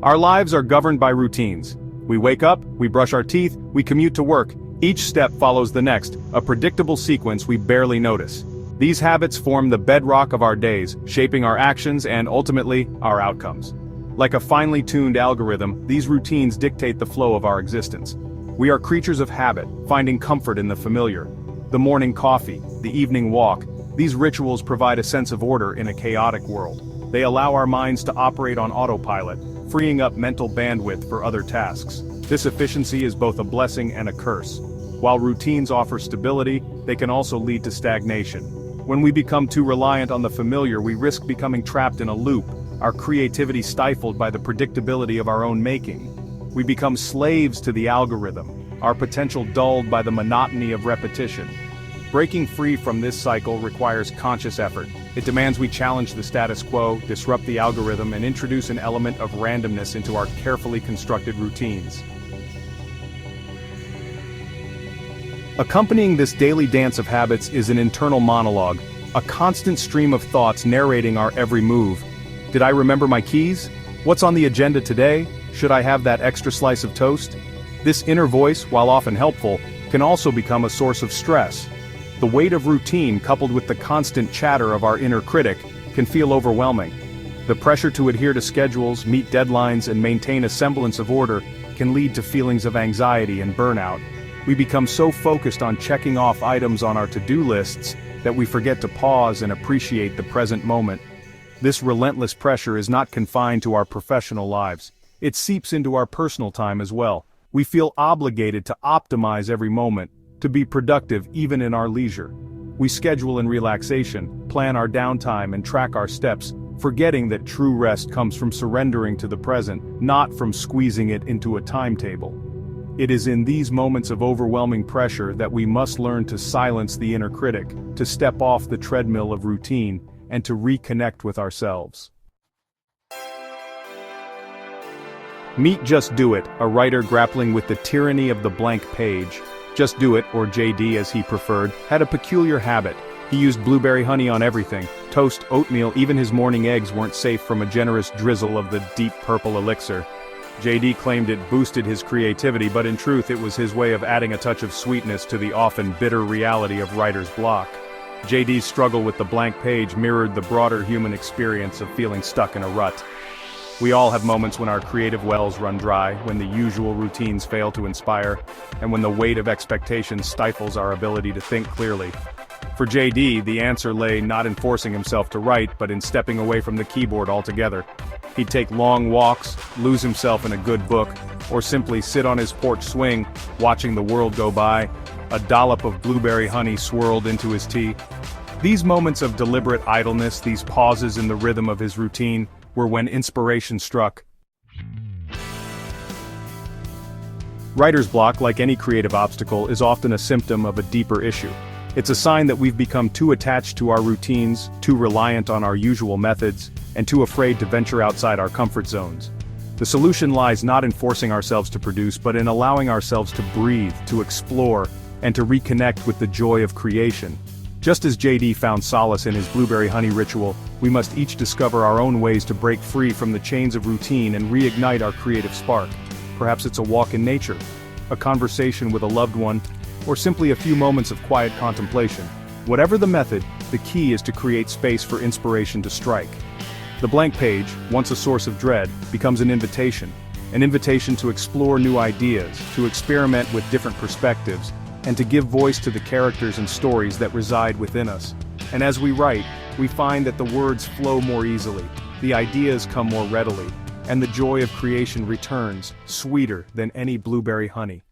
Our lives are governed by routines. We wake up, we brush our teeth, we commute to work. Each step follows the next, a predictable sequence we barely notice. These habits form the bedrock of our days, shaping our actions and, ultimately, our outcomes. Like a finely tuned algorithm, these routines dictate the flow of our existence. We are creatures of habit, finding comfort in the familiar. The morning coffee, the evening walk, these rituals provide a sense of order in a chaotic world. They allow our minds to operate on autopilot, freeing up mental bandwidth for other tasks. This efficiency is both a blessing and a curse. While routines offer stability, they can also lead to stagnation. When we become too reliant on the familiar, we risk becoming trapped in a loop, our creativity stifled by the predictability of our own making. We become slaves to the algorithm, our potential dulled by the monotony of repetition. Breaking free from this cycle requires conscious effort. It demands we challenge the status quo, disrupt the algorithm, and introduce an element of randomness into our carefully constructed routines. Accompanying this daily dance of habits is an internal monologue, a constant stream of thoughts narrating our every move. Did I remember my keys? What's on the agenda today? Should I have that extra slice of toast? This inner voice, while often helpful, can also become a source of stress. The weight of routine, coupled with the constant chatter of our inner critic, can feel overwhelming. The pressure to adhere to schedules, meet deadlines, and maintain a semblance of order can lead to feelings of anxiety and burnout. We become so focused on checking off items on our to-do lists that we forget to pause and appreciate the present moment. This relentless pressure is not confined to our professional lives. It seeps into our personal time as well. We feel obligated to optimize every moment, to be productive even in our leisure. We schedule in relaxation, plan our downtime, and track our steps, forgetting that true rest comes from surrendering to the present, not from squeezing it into a timetable. It is in these moments of overwhelming pressure that we must learn to silence the inner critic, to step off the treadmill of routine, and to reconnect with ourselves. Meet Just Do It, a writer grappling with the tyranny of the blank page. Just Do It, or JD as he preferred, had a peculiar habit. He used blueberry honey on everything: toast, oatmeal, even his morning eggs weren't safe from a generous drizzle of the deep purple elixir. JD claimed it boosted his creativity, but in truth it was his way of adding a touch of sweetness to the often bitter reality of writer's block. JD's struggle with the blank page mirrored the broader human experience of feeling stuck in a rut. We all have moments when our creative wells run dry, when the usual routines fail to inspire, and when the weight of expectations stifles our ability to think clearly. For JD, the answer lay not in forcing himself to write, but in stepping away from the keyboard altogether. He'd take long walks, lose himself in a good book, or simply sit on his porch swing, watching the world go by, a dollop of blueberry honey swirled into his tea. These moments of deliberate idleness, these pauses in the rhythm of his routine, were when inspiration struck. Writer's block, like any creative obstacle, is often a symptom of a deeper issue. It's a sign that we've become too attached to our routines, too reliant on our usual methods, and too afraid to venture outside our comfort zones. The solution lies not in forcing ourselves to produce, but in allowing ourselves to breathe, to explore, and to reconnect with the joy of creation. Just as JD found solace in his blueberry honey ritual, we must each discover our own ways to break free from the chains of routine and reignite our creative spark. Perhaps it's a walk in nature, a conversation with a loved one, or simply a few moments of quiet contemplation. Whatever the method, the key is to create space for inspiration to strike. The blank page, once a source of dread, becomes an invitation to explore new ideas, to experiment with different perspectives, and to give voice to the characters and stories that reside within us. And as we write, we find that the words flow more easily, the ideas come more readily, and the joy of creation returns, sweeter than any blueberry honey.